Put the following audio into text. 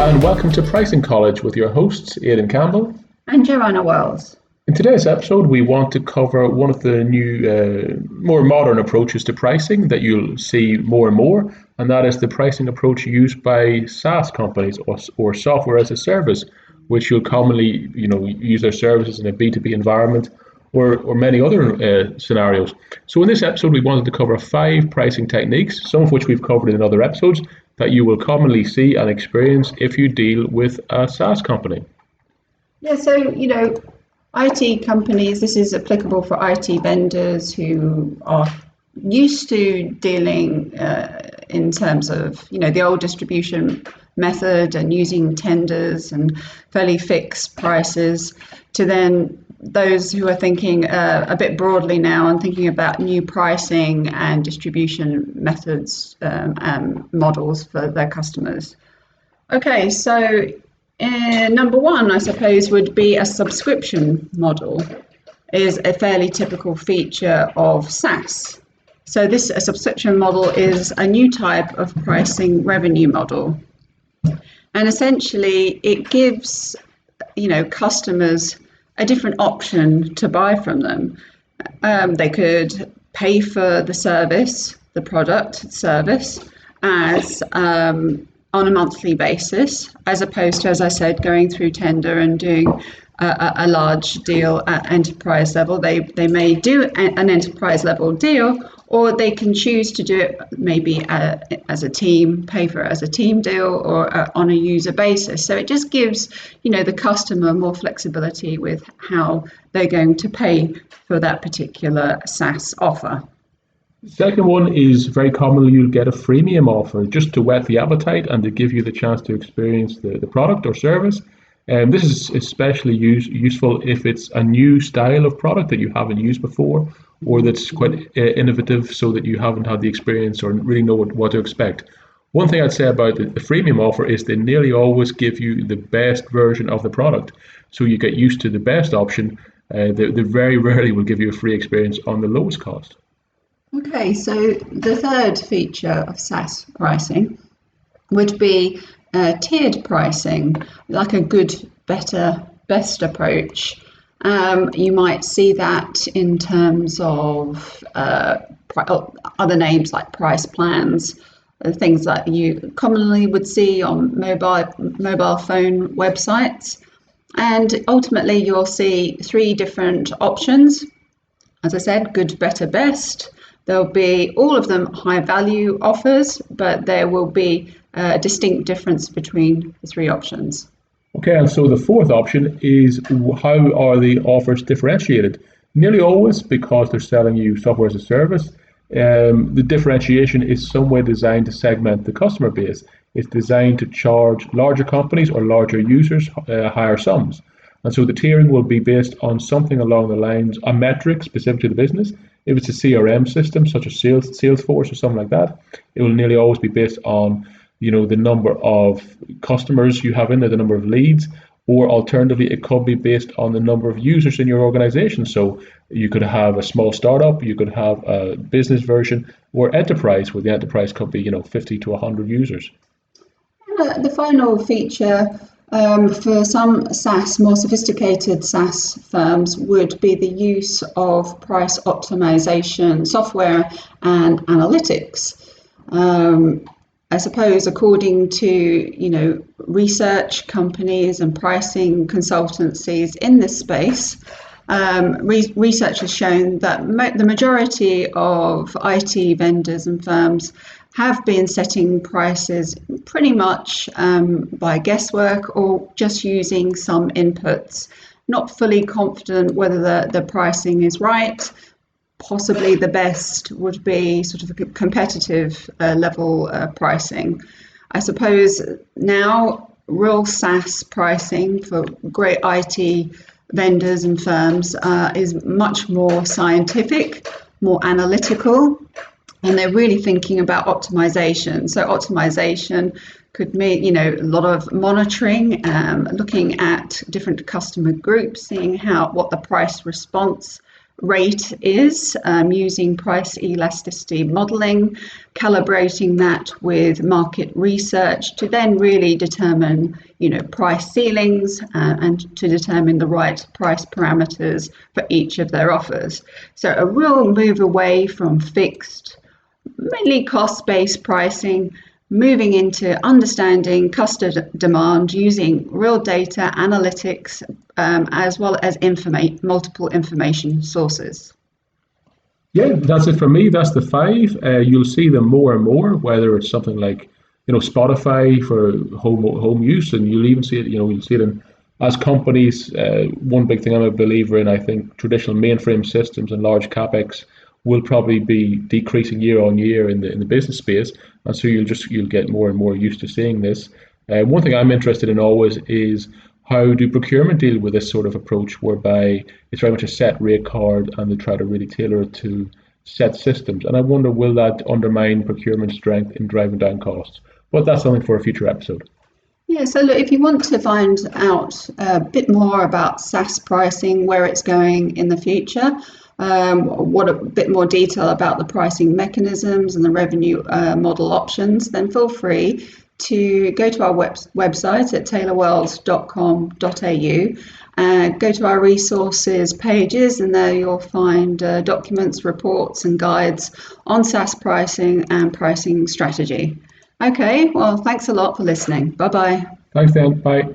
and welcome to Pricing College with your hosts, Aidan Campbell and Joanna Wells. In today's episode, we want to cover one of the new, more modern approaches to pricing that you'll see more and more, and that is the pricing approach used by SaaS companies or software as a service, which you'll commonly, use their services in a B2B environment or many other scenarios. So in this episode, we wanted to cover 5 pricing techniques, some of which we've covered in other episodes, that you will commonly see and experience if you deal with a SaaS company. Yeah, so, IT companies, this is applicable for IT vendors who are used to dealing in terms of, the old distribution method and using tenders and fairly fixed prices, to then those who are thinking a bit broadly now and thinking about new pricing and distribution methods and models for their customers. Okay, so number one, I suppose, would be a subscription model is a fairly typical feature of SaaS. So a subscription model is a new type of pricing revenue model. And essentially it gives, customers a different option to buy from them. They could pay for the product service as on a monthly basis, as opposed to, as I said, going through tender and doing a large deal at enterprise level. They may do an enterprise level deal, or they can choose to do it maybe as a team, pay for it as a team deal or on a user basis. So it just gives, the customer more flexibility with how they're going to pay for that particular SaaS offer. The second one is very commonly you'll get a freemium offer just to whet the appetite and to give you the chance to experience the product or service. And this is especially useful if it's a new style of product that you haven't used before, or that's quite innovative so that you haven't had the experience or really know what to expect. One thing I'd say about the freemium offer is they nearly always give you the best version of the product. So you get used to the best option. They very rarely will give you a free experience on the lowest cost. Okay, so the third feature of SaaS pricing would be tiered pricing, like a good, better, best approach. You might see that in terms of other names like price plans, things that you commonly would see on mobile phone websites. And ultimately, you'll see 3 different options. As I said, good, better, best. There'll be all of them high value offers, but there will be a distinct difference between the 3 options. Okay, and so the fourth option is how are the offers differentiated? Nearly always because they're selling you software as a service. The differentiation is some way designed to segment the customer base. It's designed to charge larger companies or larger users higher sums. And so the tiering will be based on something along the lines, a metric specific to the business. If it's a CRM system such as Salesforce or something like that, it will nearly always be based on, the number of customers you have in there, the number of leads, or alternatively, it could be based on the number of users in your organization. So you could have a small startup, you could have a business version, or enterprise, where the enterprise could be, 50 to 100 users. The final feature for some more sophisticated SaaS firms would be the use of price optimization software and analytics. I suppose according to, research companies and pricing consultancies in this space, research has shown that the majority of IT vendors and firms have been setting prices pretty much by guesswork or just using some inputs, not fully confident whether the pricing is right. Possibly the best would be sort of a competitive level pricing. I suppose now real SaaS pricing for great IT vendors and firms is much more scientific, more analytical, and they're really thinking about optimization. So optimization could mean, a lot of monitoring, looking at different customer groups, seeing what the price response rate is, using price elasticity modeling, calibrating that with market research to then really determine, price ceilings, and to determine the right price parameters for each of their offers. So a real move away from fixed, mainly cost-based pricing, moving into understanding customer demand using real data analytics, as well as multiple information sources. Yeah, that's it for me. That's the five. You'll see them more and more, whether it's something like Spotify for home use, and you'll even see it. You'll see it in as companies. One big thing I'm a believer in. I think traditional mainframe systems and large capex will probably be decreasing year on year in the business space, and so you'll get more and more used to seeing this. One thing I'm interested in always is how do procurement deal with this sort of approach, whereby it's very much a set rate card and they try to really tailor it to set systems. And I wonder, will that undermine procurement strength in driving down costs? But that's something for a future episode. Yeah, so look, if you want to find out a bit more about SaaS pricing, where it's going in the future, what a bit more detail about the pricing mechanisms and the revenue model options, then feel free to go to our website at taylorworld.com.au, go to our resources pages, and there you'll find documents, reports and guides on SaaS pricing and pricing strategy. Okay, well, thanks a lot for listening. Bye-bye. Thanks, Dan. Bye.